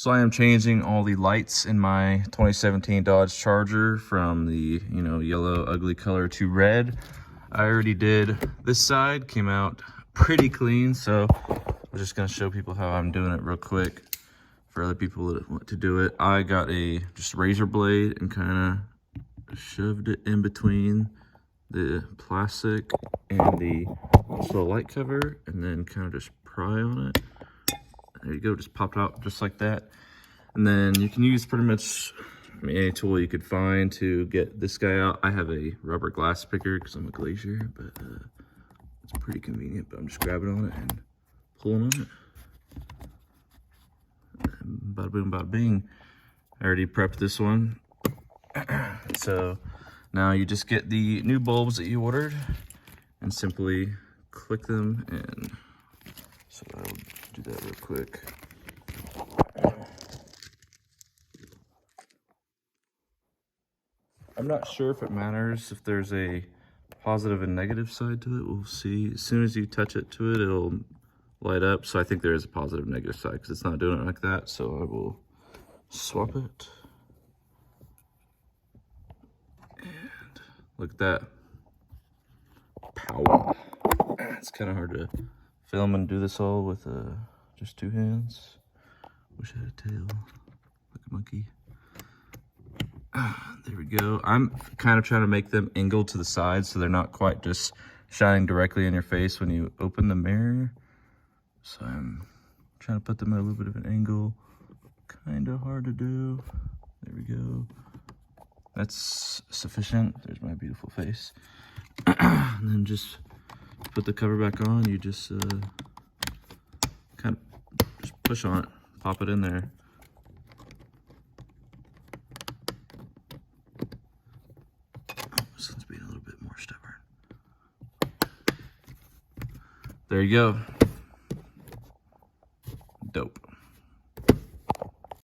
So I am changing all the lights in my 2017 Dodge Charger from the, yellow ugly color to red. I already did this side, came out pretty clean, so I'm just gonna show people how I'm doing it real quick for other people that want to do it. I got a just razor blade and kind of shoved it in between the plastic and the little light cover, and then kind of just pry on it. There you go, just popped out just like that. And then you can use pretty much any tool you could find to get this guy out. I have a rubber glass picker because I'm a glazier, but it's pretty convenient. But I'm just grabbing on it and pulling on it. And bada boom, bada bing. I already prepped this one. So now you just get the new bulbs that you ordered and simply click them in. So I'll do that real quick. I'm not sure if it matters if there's a positive and negative side to it. We'll see. As soon as you touch it to it, it'll light up. So I think there is a positive and negative side because it's not doing it like that. So I will swap it. And look at that. Power. It's kind of hard to film and do this all with just two hands. Wish I had a tail like a monkey. There we go. I'm kind of trying to make them angled to the side so they're not quite just shining directly in your face when you open the mirror. So I'm trying to put them at a little bit of an angle. Kind of hard to do. There we go. That's sufficient. There's my beautiful face. And then just put the cover back on. You just kind of just push on it, pop it in there. This one's being a little bit more stubborn. There you go. Dope.